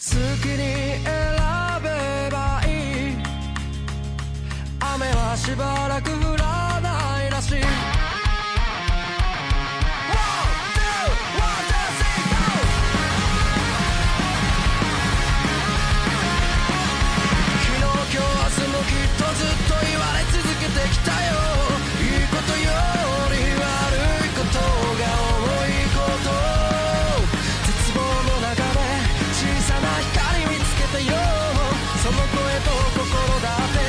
好きに選べばいい。雨はしばらく降らないらしい。今日明日もきっとずっと言われ続けてきたよ。いいことより悪いことが多いこと。絶望の中で小さな光見つけてよ。その声と心だって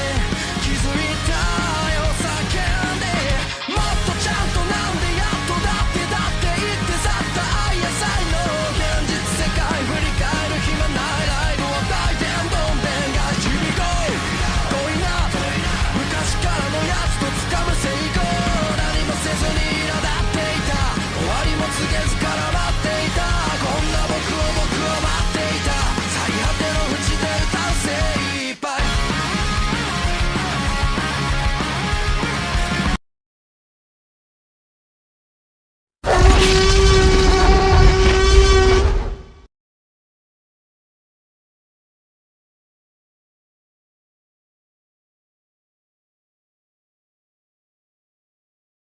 気づいたよ。叫んでもっとちゃんとなんでやっとだって言って去った愛や才能。現実世界振り返る暇ないライブは大天どんでんが日々昔からのやつと掴む成功。何もせずに苛立っていた。終わりも告げずから待っていた。こんな僕を待っていた。最果ての淵で歌う精一杯。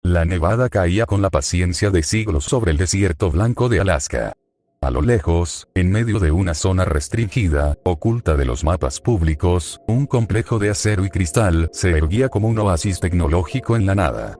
La nevada caía con la paciencia de siglos sobre el desierto blanco de Alaska. A lo lejos, en medio de una zona restringida, oculta de los mapas públicos, un complejo de acero y cristal se erguía como un oasis tecnológico en la nada.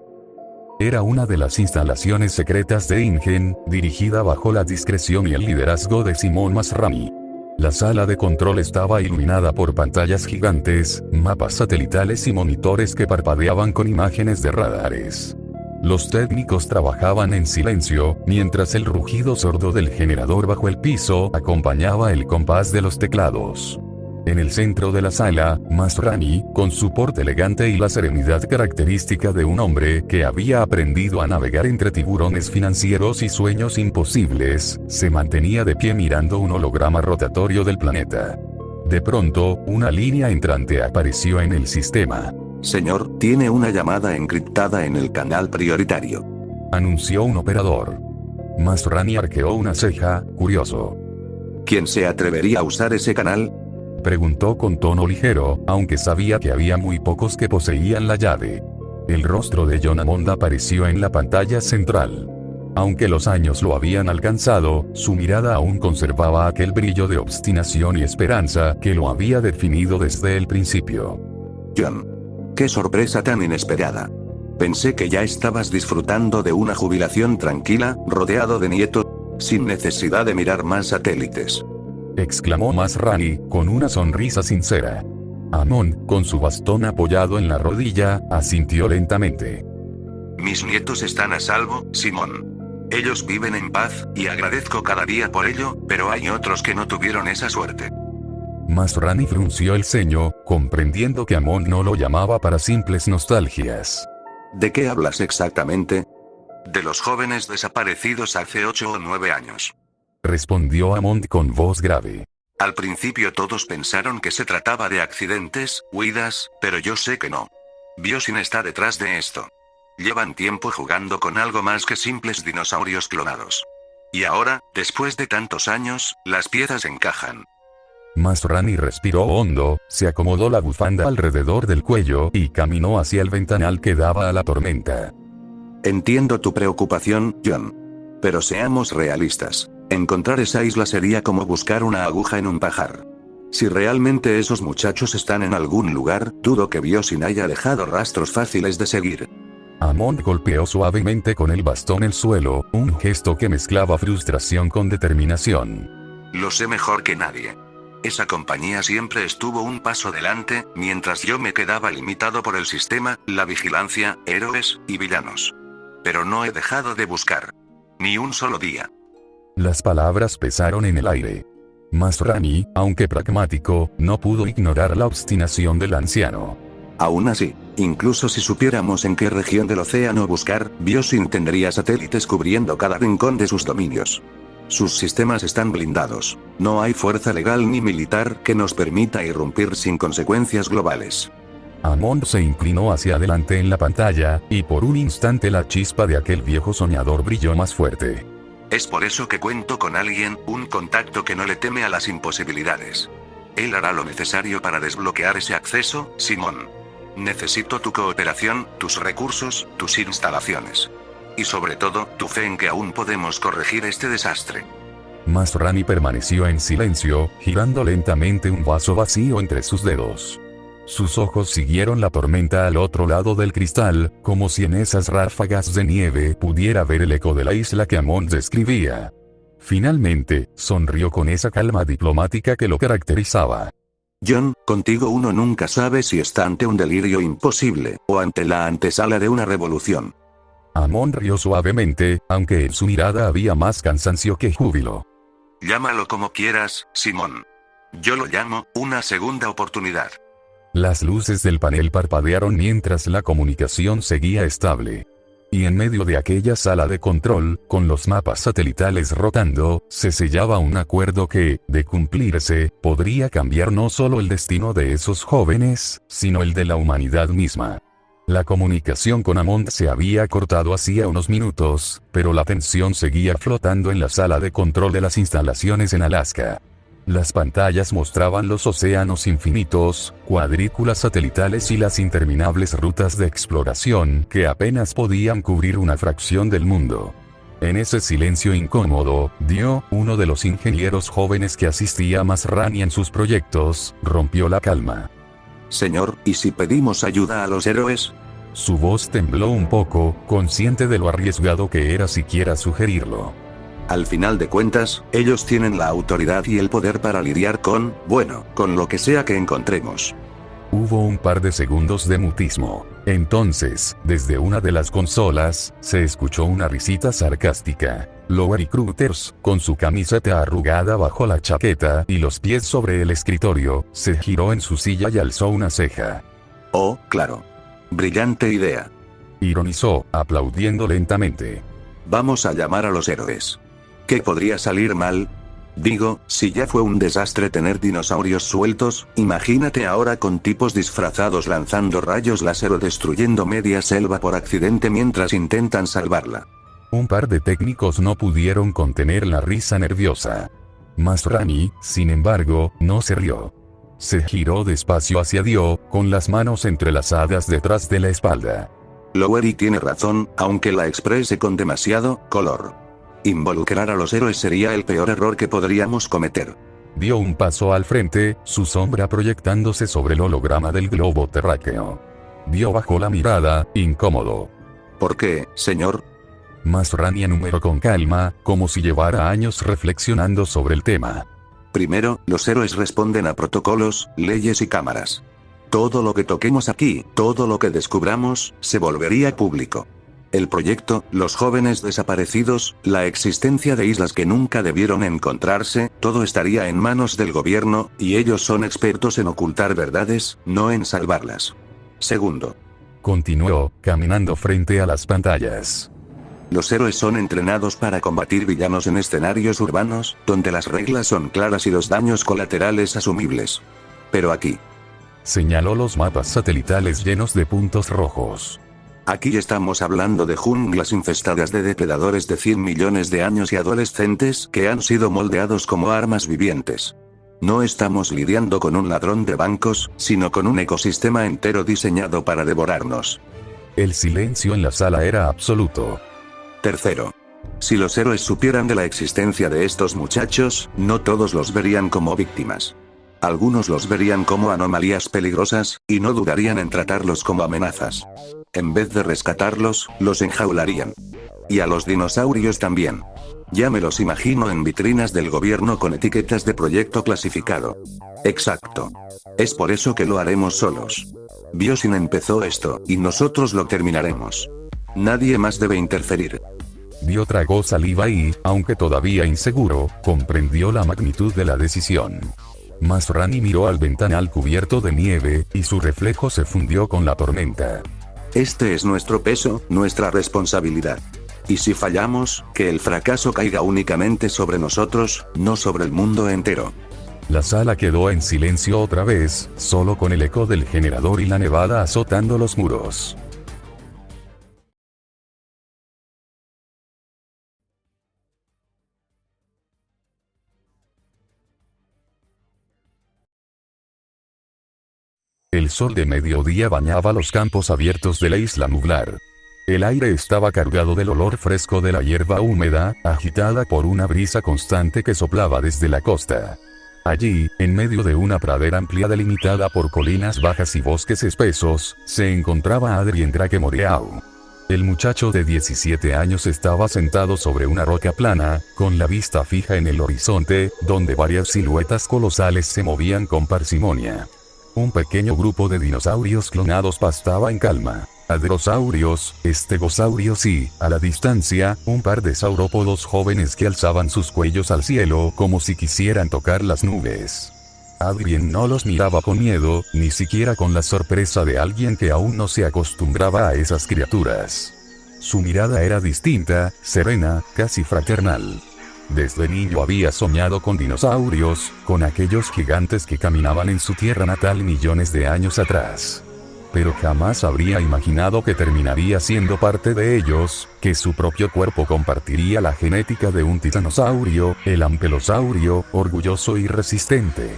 Era una de las instalaciones secretas de InGen, dirigida bajo la discreción y el liderazgo de Simon Masrani. La sala de control estaba iluminada por pantallas gigantes, mapas satelitales y monitores que parpadeaban con imágenes de radares. Los técnicos trabajaban en silencio, mientras el rugido sordo del generador bajo el piso acompañaba el compás de los teclados. En el centro de la sala, Masrani, con su porte elegante y la serenidad característica de un hombre que había aprendido a navegar entre tiburones financieros y sueños imposibles, se mantenía de pie mirando un holograma rotatorio del planeta. De pronto, una línea entrante apareció en el sistema. Señor, tiene una llamada encriptada en el canal prioritario, anunció un operador. Masrani arqueó una ceja, curioso. ¿Quién se atrevería a usar ese canal?, preguntó con tono ligero, aunque sabía que había muy pocos que poseían la llave. El rostro de John Hammond apareció en la pantalla central. Aunque los años lo habían alcanzado, su mirada aún conservaba aquel brillo de obstinación y esperanza que lo había definido desde el principio. John, qué sorpresa tan inesperada. Pensé que ya estabas disfrutando de una jubilación tranquila, rodeado de nietos, sin necesidad de mirar más satélites, exclamó Masrani, con una sonrisa sincera. Hammond, con su bastón apoyado en la rodilla, asintió lentamente. Mis nietos están a salvo, Simón. Ellos viven en paz, y agradezco cada día por ello, pero hay otros que no tuvieron esa suerte. Masrani frunció el ceño, comprendiendo que Hammond no lo llamaba para simples nostalgias. ¿De qué hablas exactamente? De los jóvenes desaparecidos hace 8 o 9 años. Respondió Hammond con voz grave. Al principio todos pensaron que se trataba de accidentes, huidas, pero yo sé que no. Biosyn está detrás de esto. Llevan tiempo jugando con algo más que simples dinosaurios clonados. Y ahora, después de tantos años, las piezas encajan. Masrani respiró hondo, se acomodó la bufanda alrededor del cuello y caminó hacia el ventanal que daba a la tormenta. Entiendo tu preocupación, John. Pero seamos realistas. Encontrar esa isla sería como buscar una aguja en un pajar. Si realmente esos muchachos están en algún lugar, dudo que Biosyn haya dejado rastros fáciles de seguir. Hammond golpeó suavemente con el bastón el suelo, un gesto que mezclaba frustración con determinación. Lo sé mejor que nadie. Esa compañía siempre estuvo un paso delante, mientras yo me quedaba limitado por el sistema, la vigilancia, héroes y villanos. Pero no he dejado de buscar. Ni un solo día. Las palabras pesaron en el aire. Masrani, aunque pragmático, no pudo ignorar la obstinación del anciano. Aún así, incluso si supiéramos en qué región del océano buscar, Biosyn tendría satélites cubriendo cada rincón de sus dominios. Sus sistemas están blindados. No hay fuerza legal ni militar que nos permita irrumpir sin consecuencias globales. Hammond se inclinó hacia adelante en la pantalla, y por un instante la chispa de aquel viejo soñador brilló más fuerte. Es por eso que cuento con alguien, un contacto que no le teme a las imposibilidades. Él hará lo necesario para desbloquear ese acceso, Simón. Necesito tu cooperación, tus recursos, tus instalaciones. Y sobre todo, tu fe en que aún podemos corregir este desastre. Masrani permaneció en silencio, girando lentamente un vaso vacío entre sus dedos. Sus ojos siguieron la tormenta al otro lado del cristal, como si en esas ráfagas de nieve pudiera ver el eco de la isla que Amon describía. Finalmente, sonrió con esa calma diplomática que lo caracterizaba. John, contigo uno nunca sabe si está ante un delirio imposible, o ante la antesala de una revolución. Amon rió suavemente, aunque en su mirada había más cansancio que júbilo. Llámalo como quieras, Simón. Yo lo llamo, una segunda oportunidad. Las luces del panel parpadearon mientras la comunicación seguía estable. Y en medio de aquella sala de control, con los mapas satelitales rotando, se sellaba un acuerdo que, de cumplirse, podría cambiar no solo el destino de esos jóvenes, sino el de la humanidad misma. La comunicación con Amon se había cortado hacía unos minutos, pero la tensión seguía flotando en la sala de control de las instalaciones en Alaska. Las pantallas mostraban los océanos infinitos, cuadrículas satelitales y las interminables rutas de exploración que apenas podían cubrir una fracción del mundo. En ese silencio incómodo, Dio, uno de los ingenieros jóvenes que asistía a Masrani en sus proyectos, rompió la calma. Señor, ¿y si pedimos ayuda a los héroes? Su voz tembló un poco, consciente de lo arriesgado que era siquiera sugerirlo. Al final de cuentas, ellos tienen la autoridad y el poder para lidiar con lo que sea que encontremos. Hubo un par de segundos de mutismo. Entonces, desde una de las consolas, se escuchó una risita sarcástica. Lowery Cruthers, con su camiseta arrugada bajo la chaqueta y los pies sobre el escritorio, se giró en su silla y alzó una ceja. Oh, claro. Brillante idea. Ironizó, aplaudiendo lentamente. Vamos a llamar a los héroes. ¿Qué podría salir mal? Digo, si ya fue un desastre tener dinosaurios sueltos, imagínate ahora con tipos disfrazados lanzando rayos láser o destruyendo media selva por accidente mientras intentan salvarla. Un par de técnicos no pudieron contener la risa nerviosa. Masrani, sin embargo, no se rió. Se giró despacio hacia Dio, con las manos entrelazadas detrás de la espalda. Lowery tiene razón, aunque la exprese con demasiado color. Involucrar a los héroes sería el peor error que podríamos cometer. Dio un paso al frente, su sombra proyectándose sobre el holograma del globo terráqueo. Dio bajó la mirada, incómodo. ¿Por qué, señor? Masrani enumeró con calma, como si llevara años reflexionando sobre el tema. Primero, los héroes responden a protocolos, leyes y cámaras. Todo lo que toquemos aquí, todo lo que descubramos, se volvería público. El proyecto, los jóvenes desaparecidos, la existencia de islas que nunca debieron encontrarse, todo estaría en manos del gobierno, y ellos son expertos en ocultar verdades, no en salvarlas. Segundo. Continuó, caminando frente a las pantallas. Los héroes son entrenados para combatir villanos en escenarios urbanos, donde las reglas son claras y los daños colaterales asumibles. Pero aquí. Señaló los mapas satelitales llenos de puntos rojos. Aquí estamos hablando de junglas infestadas de depredadores de 100 millones de años y adolescentes que han sido moldeados como armas vivientes. No estamos lidiando con un ladrón de bancos, sino con un ecosistema entero diseñado para devorarnos. El silencio en la sala era absoluto. Tercero. Si los héroes supieran de la existencia de estos muchachos, no todos los verían como víctimas. Algunos los verían como anomalías peligrosas, y no dudarían en tratarlos como amenazas. En vez de rescatarlos, los enjaularían. Y a los dinosaurios también. Ya me los imagino en vitrinas del gobierno con etiquetas de proyecto clasificado. Exacto. Es por eso que lo haremos solos. Biosyn empezó esto, y nosotros lo terminaremos. Nadie más debe interferir. Dio tragó saliva y, aunque todavía inseguro, comprendió la magnitud de la decisión. Masrani miró al ventanal cubierto de nieve, y su reflejo se fundió con la tormenta. Este es nuestro peso, nuestra responsabilidad. Y si fallamos, que el fracaso caiga únicamente sobre nosotros, no sobre el mundo entero. La sala quedó en silencio otra vez, solo con el eco del generador y la nevada azotando los muros. El sol de mediodía bañaba los campos abiertos de la isla nublar. El aire estaba cargado del olor fresco de la hierba húmeda, agitada por una brisa constante que soplaba desde la costa. Allí, en medio de una pradera amplia delimitada por colinas bajas y bosques espesos, se encontraba Adrien Drake Moreau. El muchacho de 17 años estaba sentado sobre una roca plana, con la vista fija en el horizonte, donde varias siluetas colosales se movían con parsimonia. Un pequeño grupo de dinosaurios clonados pastaba en calma. Hadrosaurios, estegosaurios y, a la distancia, un par de saurópodos jóvenes que alzaban sus cuellos al cielo como si quisieran tocar las nubes. Adrien no los miraba con miedo, ni siquiera con la sorpresa de alguien que aún no se acostumbraba a esas criaturas. Su mirada era distinta, serena, casi fraternal. Desde niño había soñado con dinosaurios, con aquellos gigantes que caminaban en su tierra natal millones de años atrás. Pero jamás habría imaginado que terminaría siendo parte de ellos, que su propio cuerpo compartiría la genética de un titanosaurio, el ampelosaurio, orgulloso y resistente.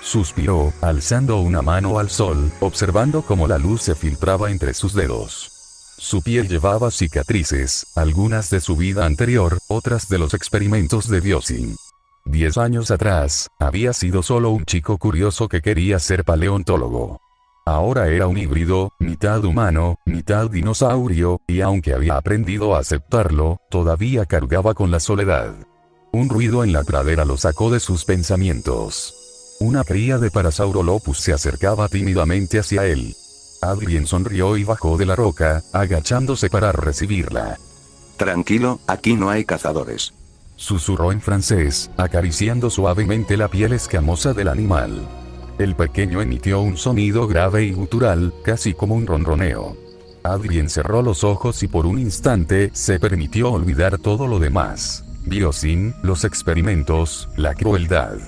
Suspiró, alzando una mano al sol, observando cómo la luz se filtraba entre sus dedos. Su piel llevaba cicatrices, algunas de su vida anterior, otras de los experimentos de Biosyn. 10 años atrás, había sido solo un chico curioso que quería ser paleontólogo. Ahora era un híbrido, mitad humano, mitad dinosaurio, y aunque había aprendido a aceptarlo, todavía cargaba con la soledad. Un ruido en la pradera lo sacó de sus pensamientos. Una cría de Parasaurolophus se acercaba tímidamente hacia él. Adrien sonrió y bajó de la roca, agachándose para recibirla. Tranquilo, aquí no hay cazadores. Susurró en francés, acariciando suavemente la piel escamosa del animal. El pequeño emitió un sonido grave y gutural, casi como un ronroneo. Adrien cerró los ojos y por un instante se permitió olvidar todo lo demás. Biosyn, los experimentos, la crueldad.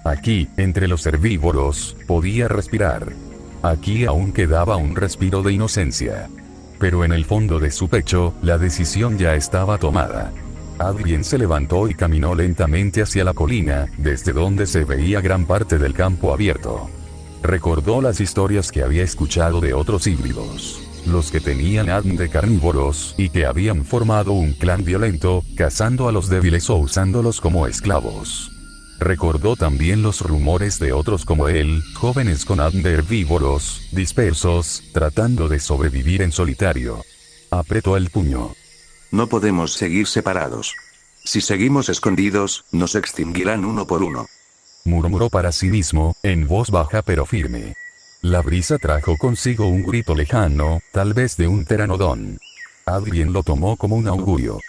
Aquí, entre los herbívoros, podía respirar. Aquí aún quedaba un respiro de inocencia. Pero en el fondo de su pecho, la decisión ya estaba tomada. Adrien se levantó y caminó lentamente hacia la colina, desde donde se veía gran parte del campo abierto. Recordó las historias que había escuchado de otros híbridos. Los que tenían ADN de carnívoros, y que habían formado un clan violento, cazando a los débiles o usándolos como esclavos. Recordó también los rumores de otros como él, jóvenes con ADN de herbívoros, dispersos, tratando de sobrevivir en solitario. Apretó el puño. No podemos seguir separados. Si seguimos escondidos, nos extinguirán uno por uno. Murmuró para sí mismo, en voz baja pero firme. La brisa trajo consigo un grito lejano, tal vez de un pteranodón. Adrien lo tomó como un augurio.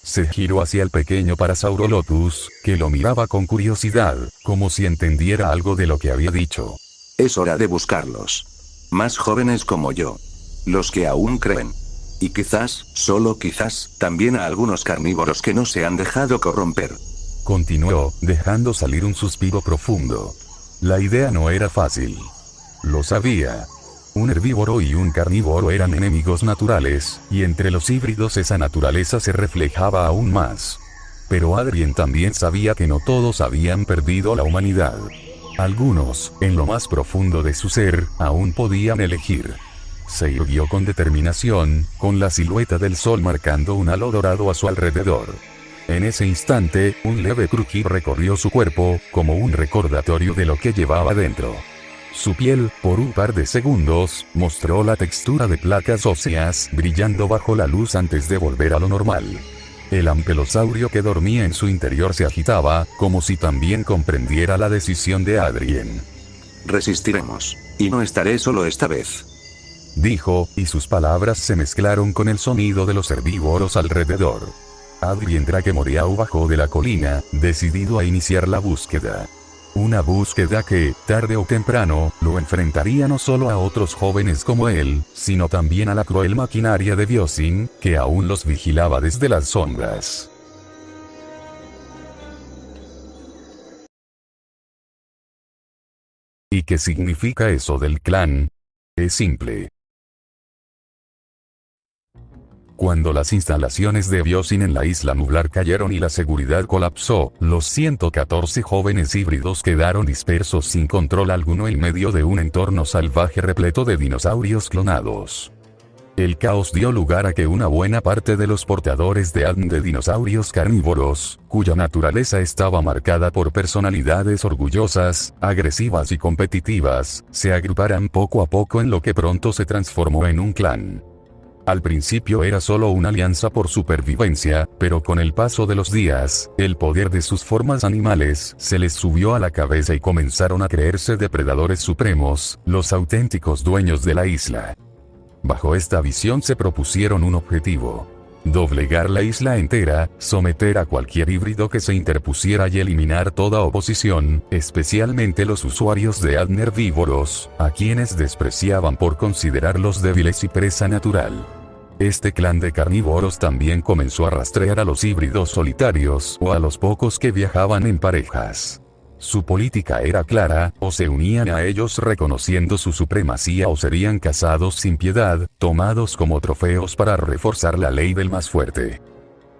Se giró hacia el pequeño Parasaurolophus, que lo miraba con curiosidad, como si entendiera algo de lo que había dicho. Es hora de buscarlos. Más jóvenes como yo. Los que aún creen. Y quizás, solo quizás, también a algunos carnívoros que no se han dejado corromper. Continuó, dejando salir un suspiro profundo. La idea no era fácil. Lo sabía. Un herbívoro y un carnívoro eran enemigos naturales, y entre los híbridos esa naturaleza se reflejaba aún más. Pero Adrien también sabía que no todos habían perdido la humanidad. Algunos, en lo más profundo de su ser, aún podían elegir. Se irguió con determinación, con la silueta del sol marcando un halo dorado a su alrededor. En ese instante, un leve crujir recorrió su cuerpo, como un recordatorio de lo que llevaba dentro. Su piel, por un par de segundos, mostró la textura de placas óseas, brillando bajo la luz antes de volver a lo normal. El ampelosaurio que dormía en su interior se agitaba, como si también comprendiera la decisión de Adrien. Resistiremos. Y no estaré solo esta vez. Dijo, y sus palabras se mezclaron con el sonido de los herbívoros alrededor. Adrien Drake Moreau bajó de la colina, decidido a iniciar la búsqueda. Una búsqueda que, tarde o temprano, lo enfrentaría no solo a otros jóvenes como él, sino también a la cruel maquinaria de Biosyn, que aún los vigilaba desde las sombras. ¿Y qué significa eso del clan? Es simple. Cuando las instalaciones de Biosyn en la isla nublar cayeron y la seguridad colapsó, los 114 jóvenes híbridos quedaron dispersos sin control alguno en medio de un entorno salvaje repleto de dinosaurios clonados. El caos dio lugar a que una buena parte de los portadores de ADN de dinosaurios carnívoros, cuya naturaleza estaba marcada por personalidades orgullosas, agresivas y competitivas, se agruparan poco a poco en lo que pronto se transformó en un clan. Al principio era solo una alianza por supervivencia, pero con el paso de los días, el poder de sus formas animales se les subió a la cabeza y comenzaron a creerse depredadores supremos, los auténticos dueños de la isla. Bajo esta visión se propusieron un objetivo: doblegar la isla entera, someter a cualquier híbrido que se interpusiera y eliminar toda oposición, especialmente los usuarios de ADN herbívoros, a quienes despreciaban por considerarlos débiles y presa natural. Este clan de carnívoros también comenzó a rastrear a los híbridos solitarios o a los pocos que viajaban en parejas. Su política era clara: o se unían a ellos reconociendo su supremacía o serían cazados sin piedad, tomados como trofeos para reforzar la ley del más fuerte.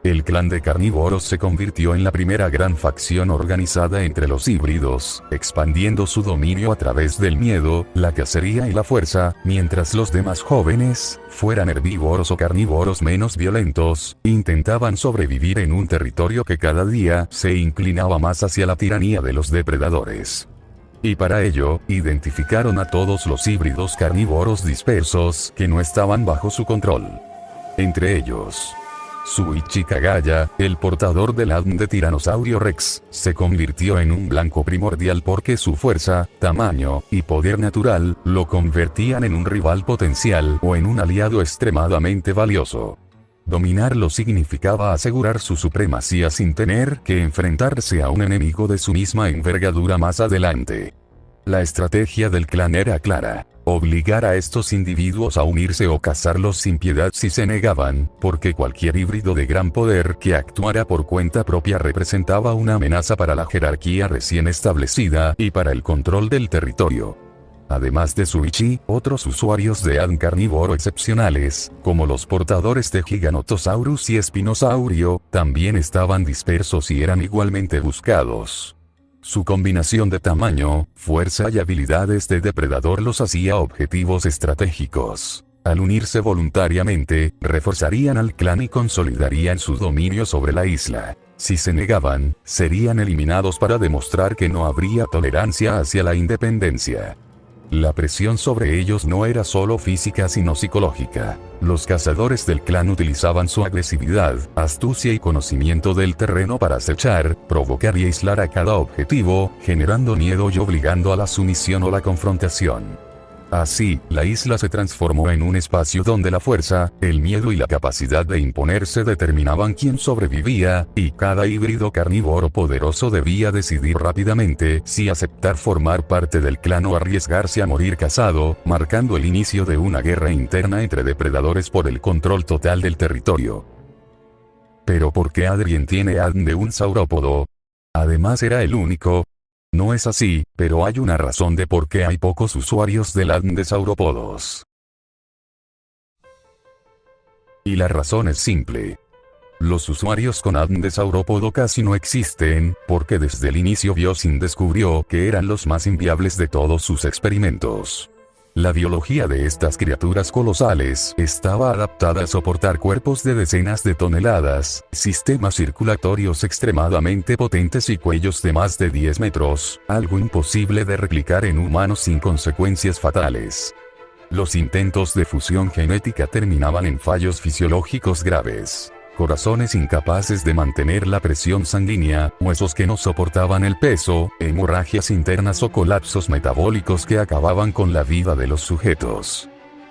El clan de carnívoros se convirtió en la primera gran facción organizada entre los híbridos, expandiendo su dominio a través del miedo, la cacería y la fuerza, mientras los demás jóvenes, fueran herbívoros o carnívoros menos violentos, intentaban sobrevivir en un territorio que cada día se inclinaba más hacia la tiranía de los depredadores. Y para ello, identificaron a todos los híbridos carnívoros dispersos que no estaban bajo su control. Entre ellos, Shuichi Kagaya, el portador del ADN de Tiranosaurio Rex, se convirtió en un blanco primordial porque su fuerza, tamaño y poder natural lo convertían en un rival potencial o en un aliado extremadamente valioso. Dominarlo significaba asegurar su supremacía sin tener que enfrentarse a un enemigo de su misma envergadura más adelante. La estrategia del clan era clara: obligar a estos individuos a unirse o cazarlos sin piedad si se negaban, porque cualquier híbrido de gran poder que actuara por cuenta propia representaba una amenaza para la jerarquía recién establecida y para el control del territorio. Además de Shuichi, otros usuarios de ADN carnívoro excepcionales, como los portadores de Giganotosaurus y Spinosaurio, también estaban dispersos y eran igualmente buscados. Su combinación de tamaño, fuerza y habilidades de depredador los hacía objetivos estratégicos. Al unirse voluntariamente, reforzarían al clan y consolidarían su dominio sobre la isla. Si se negaban, serían eliminados para demostrar que no habría tolerancia hacia la independencia. La presión sobre ellos no era solo física sino psicológica. Los cazadores del clan utilizaban su agresividad, astucia y conocimiento del terreno para acechar, provocar y aislar a cada objetivo, generando miedo y obligando a la sumisión o la confrontación. Así, la isla se transformó en un espacio donde la fuerza, el miedo y la capacidad de imponerse determinaban quién sobrevivía, y cada híbrido carnívoro poderoso debía decidir rápidamente si aceptar formar parte del clan o arriesgarse a morir cazado, marcando el inicio de una guerra interna entre depredadores por el control total del territorio. Pero ¿por qué Adrien tiene ADN de un saurópodo? Además era el único. No es así, pero hay una razón de por qué hay pocos usuarios del ADN de saurópodos. Y la razón es simple. Los usuarios con ADN de saurópodo casi no existen, porque desde el inicio Biosyn descubrió que eran los más inviables de todos sus experimentos. La biología de estas criaturas colosales estaba adaptada a soportar cuerpos de decenas de toneladas, sistemas circulatorios extremadamente potentes y cuellos de más de 10 metros, algo imposible de replicar en humanos sin consecuencias fatales. Los intentos de fusión genética terminaban en fallos fisiológicos graves. Corazones incapaces de mantener la presión sanguínea, huesos que no soportaban el peso, hemorragias internas o colapsos metabólicos que acababan con la vida de los sujetos.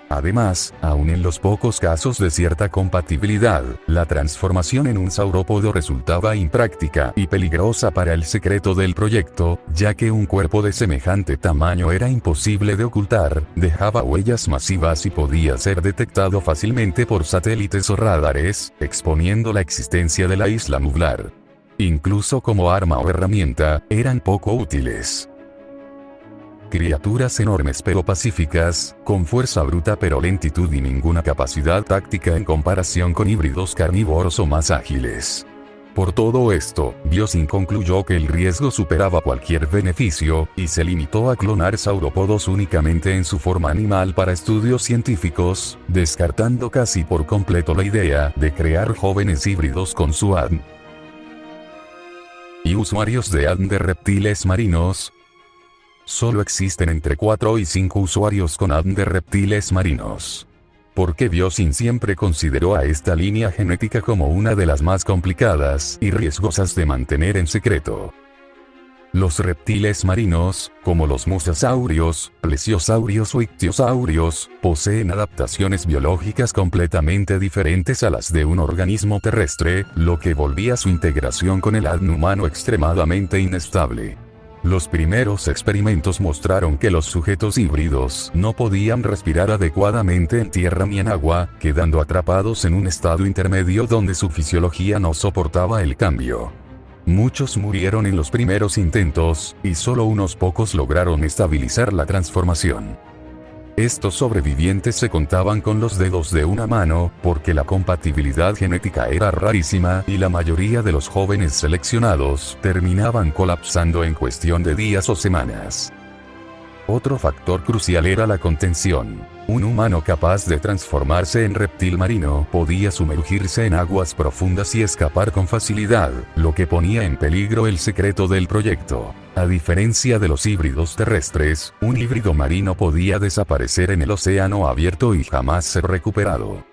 Además, aun en los pocos casos de cierta compatibilidad, la transformación en un saurópodo resultaba impráctica y peligrosa para el secreto del proyecto, ya que un cuerpo de semejante tamaño era imposible de ocultar, dejaba huellas masivas y podía ser detectado fácilmente por satélites o radares, exponiendo la existencia de la isla nublar. Incluso como arma o herramienta, eran poco útiles. Criaturas enormes pero pacíficas, con fuerza bruta pero lentitud y ninguna capacidad táctica en comparación con híbridos carnívoros o más ágiles. Por todo esto, Biosyn concluyó que el riesgo superaba cualquier beneficio, y se limitó a clonar saurópodos únicamente en su forma animal para estudios científicos, descartando casi por completo la idea de crear jóvenes híbridos con su ADN. Y usuarios de ADN de reptiles marinos. Solo existen entre 4 y 5 usuarios con ADN de reptiles marinos. Porque Biosyn siempre consideró a esta línea genética como una de las más complicadas y riesgosas de mantener en secreto. Los reptiles marinos, como los mosasaurios, plesiosaurios o ictiosaurios, poseen adaptaciones biológicas completamente diferentes a las de un organismo terrestre, lo que volvía su integración con el ADN humano extremadamente inestable. Los primeros experimentos mostraron que los sujetos híbridos no podían respirar adecuadamente en tierra ni en agua, quedando atrapados en un estado intermedio donde su fisiología no soportaba el cambio. Muchos murieron en los primeros intentos, y solo unos pocos lograron estabilizar la transformación. Estos sobrevivientes se contaban con los dedos de una mano, porque la compatibilidad genética era rarísima y la mayoría de los jóvenes seleccionados terminaban colapsando en cuestión de días o semanas. Otro factor crucial era la contención. Un humano capaz de transformarse en reptil marino podía sumergirse en aguas profundas y escapar con facilidad, lo que ponía en peligro el secreto del proyecto. A diferencia de los híbridos terrestres, un híbrido marino podía desaparecer en el océano abierto y jamás ser recuperado.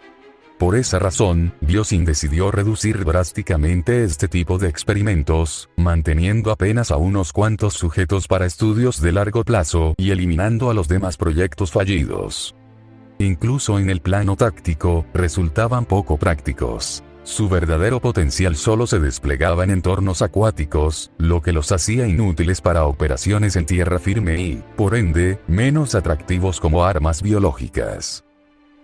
Por esa razón, Biosyn decidió reducir drásticamente este tipo de experimentos, manteniendo apenas a unos cuantos sujetos para estudios de largo plazo y eliminando a los demás proyectos fallidos. Incluso en el plano táctico, resultaban poco prácticos. Su verdadero potencial solo se desplegaba en entornos acuáticos, lo que los hacía inútiles para operaciones en tierra firme y, por ende, menos atractivos como armas biológicas.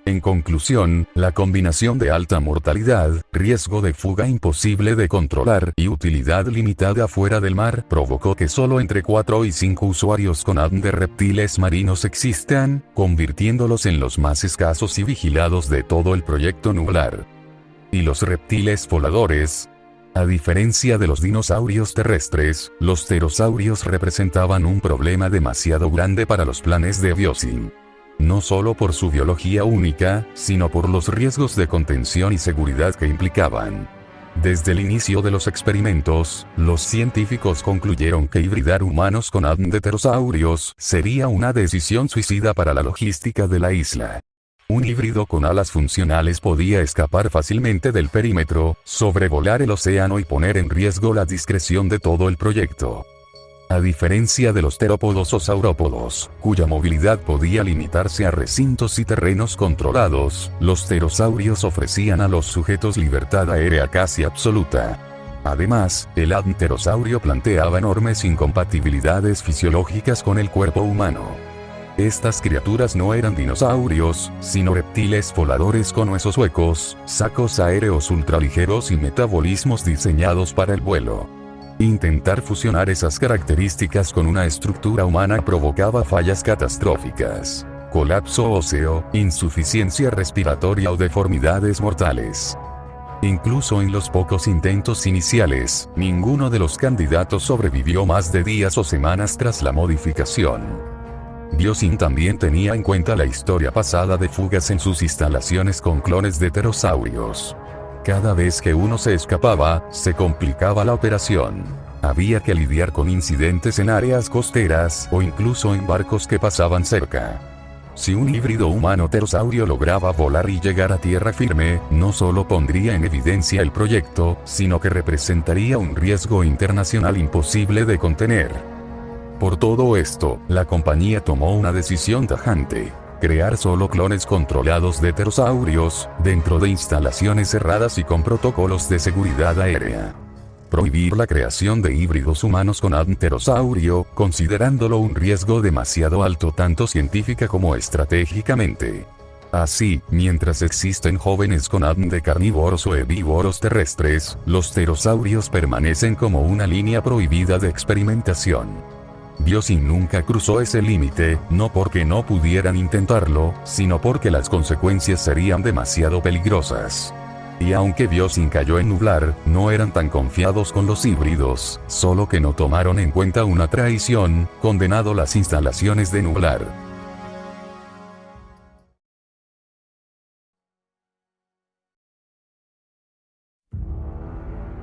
En conclusión, la combinación de alta mortalidad, riesgo de fuga imposible de controlar y utilidad limitada fuera del mar provocó que solo entre 4 y 5 usuarios con ADN de reptiles marinos existan, convirtiéndolos en los más escasos y vigilados de todo el proyecto Nular. Y los reptiles voladores. A diferencia de los dinosaurios terrestres, los pterosaurios representaban un problema demasiado grande para los planes de Biosyn. No solo por su biología única, sino por los riesgos de contención y seguridad que implicaban. Desde el inicio de los experimentos, los científicos concluyeron que hibridar humanos con ADN de pterosaurios sería una decisión suicida para la logística de la isla. Un híbrido con alas funcionales podía escapar fácilmente del perímetro, sobrevolar el océano y poner en riesgo la discreción de todo el proyecto. A diferencia de los terópodos o saurópodos, cuya movilidad podía limitarse a recintos y terrenos controlados, los pterosaurios ofrecían a los sujetos libertad aérea casi absoluta. Además, el ADN pterosaurio planteaba enormes incompatibilidades fisiológicas con el cuerpo humano. Estas criaturas no eran dinosaurios, sino reptiles voladores con huesos huecos, sacos aéreos ultraligeros y metabolismos diseñados para el vuelo. Intentar fusionar esas características con una estructura humana provocaba fallas catastróficas, colapso óseo, insuficiencia respiratoria o deformidades mortales. Incluso en los pocos intentos iniciales, ninguno de los candidatos sobrevivió más de días o semanas tras la modificación. Biosyn también tenía en cuenta la historia pasada de fugas en sus instalaciones con clones de pterosaurios. Cada vez que uno se escapaba, se complicaba la operación. Había que lidiar con incidentes en áreas costeras o incluso en barcos que pasaban cerca. Si un híbrido humano pterosaurio lograba volar y llegar a tierra firme, no solo pondría en evidencia el proyecto, sino que representaría un riesgo internacional imposible de contener. Por todo esto, la compañía tomó una decisión tajante: crear solo clones controlados de pterosaurios, dentro de instalaciones cerradas y con protocolos de seguridad aérea. Prohibir la creación de híbridos humanos con ADN pterosaurio, considerándolo un riesgo demasiado alto tanto científica como estratégicamente. Así, mientras existen jóvenes con ADN de carnívoros o herbívoros terrestres, los pterosaurios permanecen como una línea prohibida de experimentación. Bioshin nunca cruzó ese límite, no porque no pudieran intentarlo, sino porque las consecuencias serían demasiado peligrosas. Y aunque Bioshin cayó en Nublar, no eran tan confiados con los híbridos, solo que no tomaron en cuenta una traición, condenado las instalaciones de Nublar.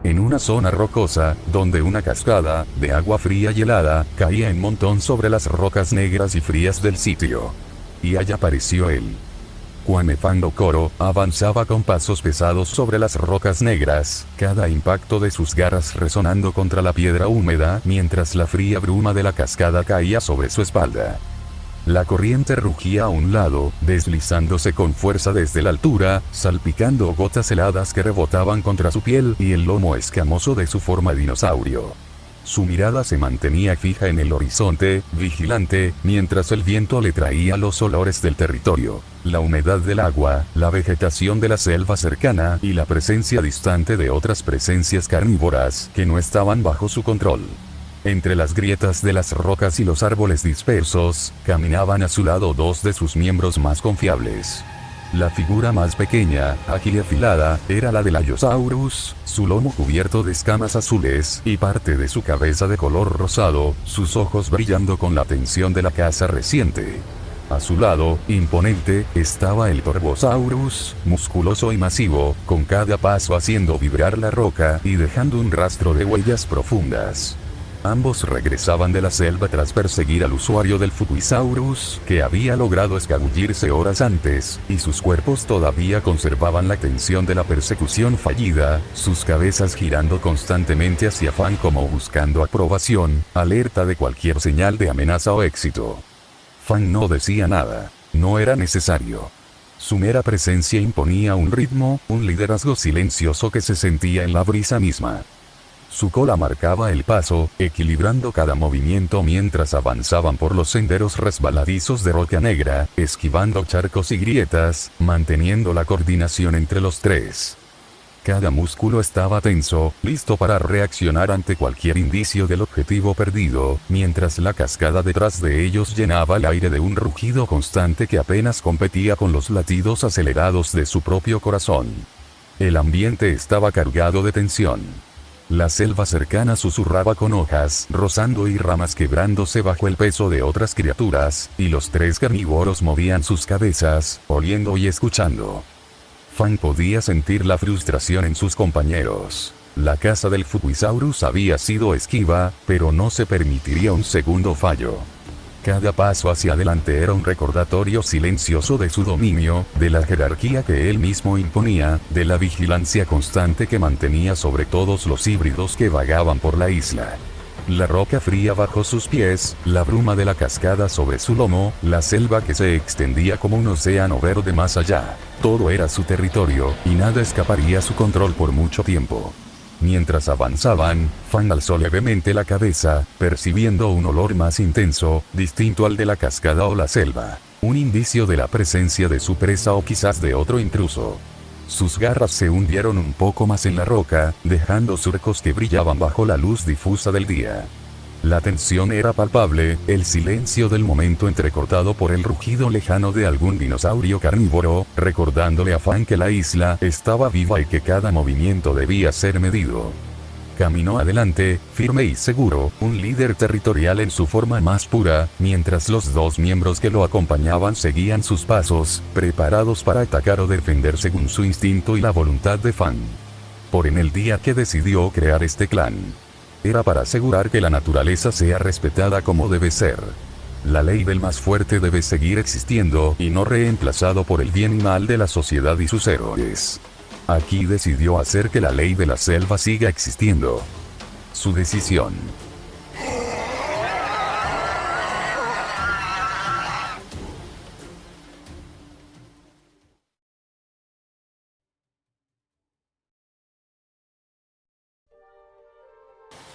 En una zona rocosa, donde una cascada, de agua fría y helada, caía en montón sobre las rocas negras y frías del sitio. Y allá apareció él. Kwame Fangokoro avanzaba con pasos pesados sobre las rocas negras, cada impacto de sus garras resonando contra la piedra húmeda mientras la fría bruma de la cascada caía sobre su espalda. La corriente rugía a un lado, deslizándose con fuerza desde la altura, salpicando gotas heladas que rebotaban contra su piel y el lomo escamoso de su forma de dinosaurio. Su mirada se mantenía fija en el horizonte, vigilante, mientras el viento le traía los olores del territorio, la humedad del agua, la vegetación de la selva cercana y la presencia distante de otras presencias carnívoras que no estaban bajo su control. Entre las grietas de las rocas y los árboles dispersos, caminaban a su lado dos de sus miembros más confiables. La figura más pequeña, ágil y afilada, era la del Allosaurus, su lomo cubierto de escamas azules y parte de su cabeza de color rosado, sus ojos brillando con la tensión de la caza reciente. A su lado, imponente, estaba el Torvosaurus, musculoso y masivo, con cada paso haciendo vibrar la roca y dejando un rastro de huellas profundas. Ambos regresaban de la selva tras perseguir al usuario del Fukuisaurus, que había logrado escabullirse horas antes, y sus cuerpos todavía conservaban la tensión de la persecución fallida, sus cabezas girando constantemente hacia Fan como buscando aprobación, alerta de cualquier señal de amenaza o éxito. Fan no decía nada, no era necesario. Su mera presencia imponía un ritmo, un liderazgo silencioso que se sentía en la brisa misma. Su cola marcaba el paso, equilibrando cada movimiento mientras avanzaban por los senderos resbaladizos de roca negra, esquivando charcos y grietas, manteniendo la coordinación entre los tres. Cada músculo estaba tenso, listo para reaccionar ante cualquier indicio del objetivo perdido, mientras la cascada detrás de ellos llenaba el aire de un rugido constante que apenas competía con los latidos acelerados de su propio corazón. El ambiente estaba cargado de tensión. La selva cercana susurraba con hojas rozando y ramas quebrándose bajo el peso de otras criaturas, y los tres carnívoros movían sus cabezas, oliendo y escuchando. Fan podía sentir la frustración en sus compañeros. La caza del Fukuisaurus había sido esquiva, pero no se permitiría un segundo fallo. Cada paso hacia adelante era un recordatorio silencioso de su dominio, de la jerarquía que él mismo imponía, de la vigilancia constante que mantenía sobre todos los híbridos que vagaban por la isla. La roca fría bajo sus pies, la bruma de la cascada sobre su lomo, la selva que se extendía como un océano verde más allá. Todo era su territorio, y nada escaparía a su control por mucho tiempo. Mientras avanzaban, Fan alzó levemente la cabeza, percibiendo un olor más intenso, distinto al de la cascada o la selva. Un indicio de la presencia de su presa o quizás de otro intruso. Sus garras se hundieron un poco más en la roca, dejando surcos que brillaban bajo la luz difusa del día. La tensión era palpable, el silencio del momento entrecortado por el rugido lejano de algún dinosaurio carnívoro, recordándole a Fan que la isla estaba viva y que cada movimiento debía ser medido. Caminó adelante, firme y seguro, un líder territorial en su forma más pura, mientras los dos miembros que lo acompañaban seguían sus pasos, preparados para atacar o defender según su instinto y la voluntad de Fan. Por en el día que decidió crear este clan. Era para asegurar que la naturaleza sea respetada como debe ser. La ley del más fuerte debe seguir existiendo y no reemplazado por el bien y mal de la sociedad y sus héroes. Aquí decidió hacer que la ley de la selva siga existiendo. Su decisión.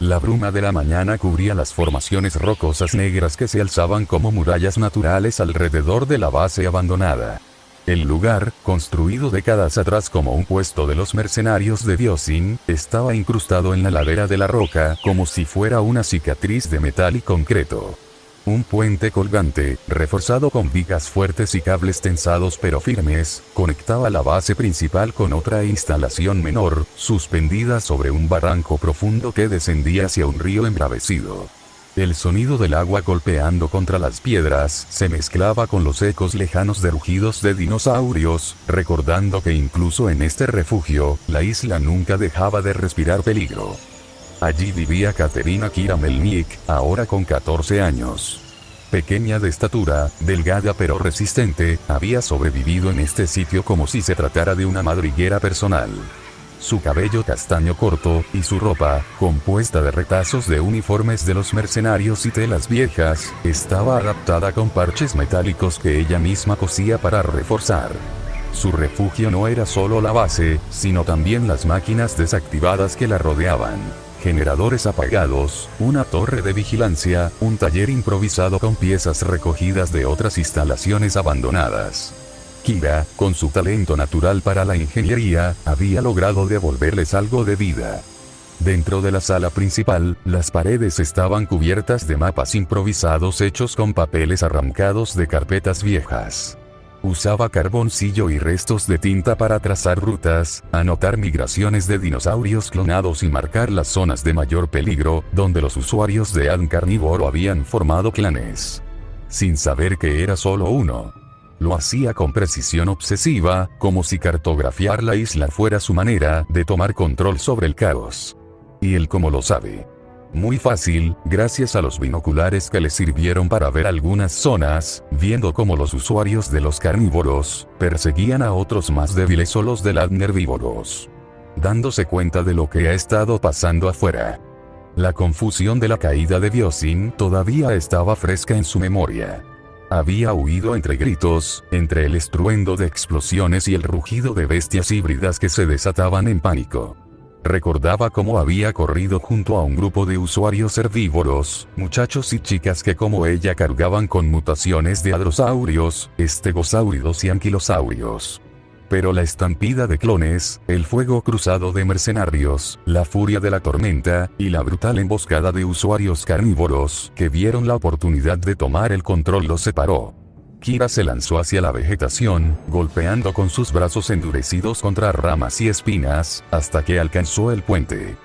La bruma de la mañana cubría las formaciones rocosas negras que se alzaban como murallas naturales alrededor de la base abandonada. El lugar, construido décadas atrás como un puesto de los mercenarios de Biosyn, estaba incrustado en la ladera de la roca como si fuera una cicatriz de metal y concreto. Un puente colgante, reforzado con vigas fuertes y cables tensados pero firmes, conectaba la base principal con otra instalación menor, suspendida sobre un barranco profundo que descendía hacia un río embravecido. El sonido del agua golpeando contra las piedras se mezclaba con los ecos lejanos de rugidos de dinosaurios, recordando que incluso en este refugio, la isla nunca dejaba de respirar peligro. Allí vivía Katerina Kira Melnik, ahora con 14 años. Pequeña de estatura, delgada pero resistente, había sobrevivido en este sitio como si se tratara de una madriguera personal. Su cabello castaño corto, y su ropa, compuesta de retazos de uniformes de los mercenarios y telas viejas, estaba adaptada con parches metálicos que ella misma cosía para reforzar. Su refugio no era solo la base, sino también las máquinas desactivadas que la rodeaban. Generadores apagados, una torre de vigilancia, un taller improvisado con piezas recogidas de otras instalaciones abandonadas. Kira, con su talento natural para la ingeniería, había logrado devolverles algo de vida. Dentro de la sala principal, las paredes estaban cubiertas de mapas improvisados hechos con papeles arrancados de carpetas viejas. Usaba carboncillo y restos de tinta para trazar rutas, anotar migraciones de dinosaurios clonados y marcar las zonas de mayor peligro, donde los usuarios de Aln Carnívoro habían formado clanes. Sin saber que era solo uno. Lo hacía con precisión obsesiva, como si cartografiar la isla fuera su manera de tomar control sobre el caos. ¿Y él cómo lo sabe? Muy fácil, gracias a los binoculares que le sirvieron para ver algunas zonas, viendo cómo los usuarios de los carnívoros perseguían a otros más débiles o los de los herbívoros. Dándose cuenta de lo que ha estado pasando afuera. La confusión de la caída de Biosyn todavía estaba fresca en su memoria. Había huido entre gritos, entre el estruendo de explosiones y el rugido de bestias híbridas que se desataban en pánico. Recordaba cómo había corrido junto a un grupo de usuarios herbívoros, muchachos y chicas que como ella cargaban con mutaciones de hadrosáuridos, estegosáuridos y anquilosáuridos. Pero la estampida de clones, el fuego cruzado de mercenarios, la furia de la tormenta, y la brutal emboscada de usuarios carnívoros, que vieron la oportunidad de tomar el control los separó. Kira se lanzó hacia la vegetación, golpeando con sus brazos endurecidos contra ramas y espinas, hasta que alcanzó el puente.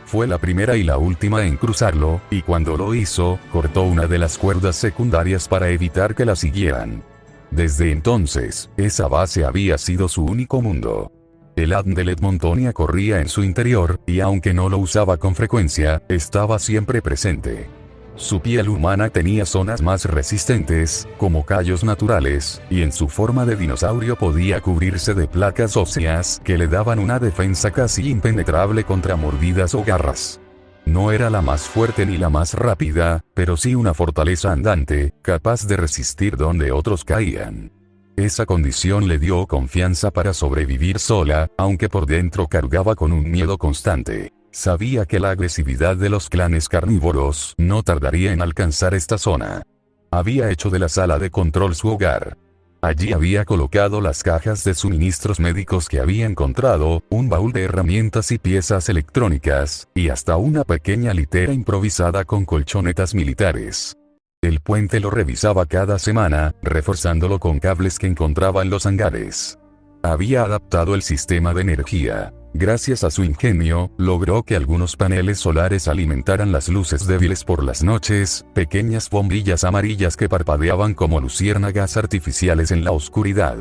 Fue la primera y la última en cruzarlo, y cuando lo hizo, cortó una de las cuerdas secundarias para evitar que la siguieran. Desde entonces, esa base había sido su único mundo. El ADN de Edmontonia corría en su interior, y aunque no lo usaba con frecuencia, estaba siempre presente. Su piel humana tenía zonas más resistentes, como callos naturales, y en su forma de dinosaurio podía cubrirse de placas óseas que le daban una defensa casi impenetrable contra mordidas o garras. No era la más fuerte ni la más rápida, pero sí una fortaleza andante, capaz de resistir donde otros caían. Esa condición le dio confianza para sobrevivir sola, aunque por dentro cargaba con un miedo constante. Sabía que la agresividad de los clanes carnívoros no tardaría en alcanzar esta zona. Había hecho de la sala de control su hogar. Allí había colocado las cajas de suministros médicos que había encontrado, un baúl de herramientas y piezas electrónicas, y hasta una pequeña litera improvisada con colchonetas militares. El puente lo revisaba cada semana, reforzándolo con cables que encontraba en los hangares. Había adaptado el sistema de energía. Gracias a su ingenio, logró que algunos paneles solares alimentaran las luces débiles por las noches, pequeñas bombillas amarillas que parpadeaban como luciérnagas artificiales en la oscuridad.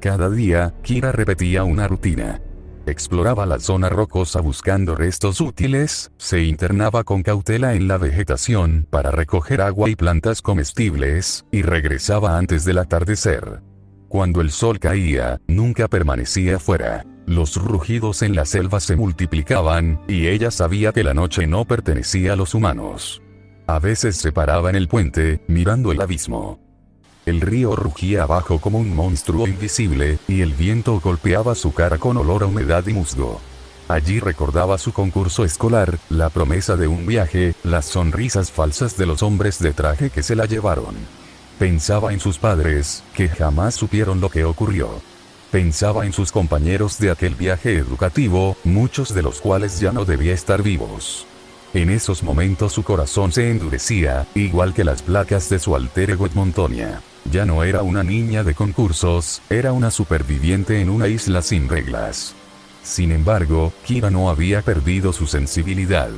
Cada día, Kira repetía una rutina. Exploraba la zona rocosa buscando restos útiles, se internaba con cautela en la vegetación para recoger agua y plantas comestibles, y regresaba antes del atardecer. Cuando el sol caía, nunca permanecía fuera. Los rugidos en la selva se multiplicaban, y ella sabía que la noche no pertenecía a los humanos. A veces se paraba en el puente, mirando el abismo. El río rugía abajo como un monstruo invisible, y el viento golpeaba su cara con olor a humedad y musgo. Allí recordaba su concurso escolar, la promesa de un viaje, las sonrisas falsas de los hombres de traje que se la llevaron. Pensaba en sus padres, que jamás supieron lo que ocurrió. Pensaba en sus compañeros de aquel viaje educativo, muchos de los cuales ya no debía estar vivos. En esos momentos su corazón se endurecía, igual que las placas de su alter ego Edmontonia. Ya no era una niña de concursos, era una superviviente en una isla sin reglas. Sin embargo, Kira no había perdido su sensibilidad.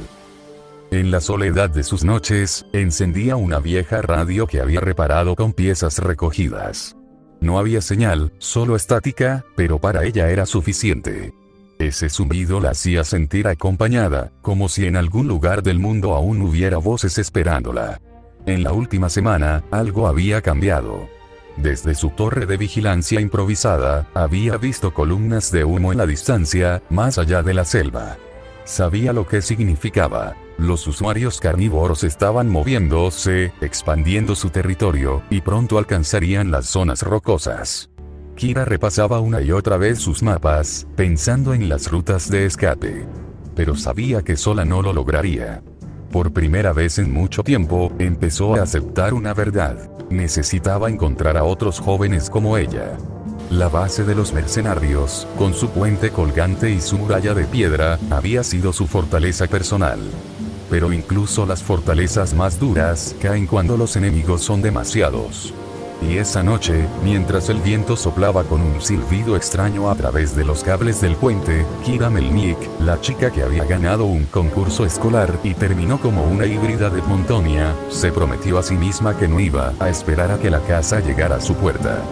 En la soledad de sus noches, encendía una vieja radio que había reparado con piezas recogidas. No había señal, solo estática, pero para ella era suficiente. Ese zumbido la hacía sentir acompañada, como si en algún lugar del mundo aún hubiera voces esperándola. En la última semana, algo había cambiado. Desde su torre de vigilancia improvisada, había visto columnas de humo en la distancia, más allá de la selva. Sabía lo que significaba. Los usuarios carnívoros estaban moviéndose, expandiendo su territorio, y pronto alcanzarían las zonas rocosas. Kira repasaba una y otra vez sus mapas, pensando en las rutas de escape. Pero sabía que sola no lo lograría. Por primera vez en mucho tiempo, empezó a aceptar una verdad. Necesitaba encontrar a otros jóvenes como ella. La base de los mercenarios, con su puente colgante y su muralla de piedra, había sido su fortaleza personal. Pero incluso las fortalezas más duras caen cuando los enemigos son demasiados. Y esa noche, mientras el viento soplaba con un silbido extraño a través de los cables del puente, Kira Melnick, la chica que había ganado un concurso escolar y terminó como una híbrida de Edmontonia, se prometió a sí misma que no iba a esperar a que la casa llegara a su puerta.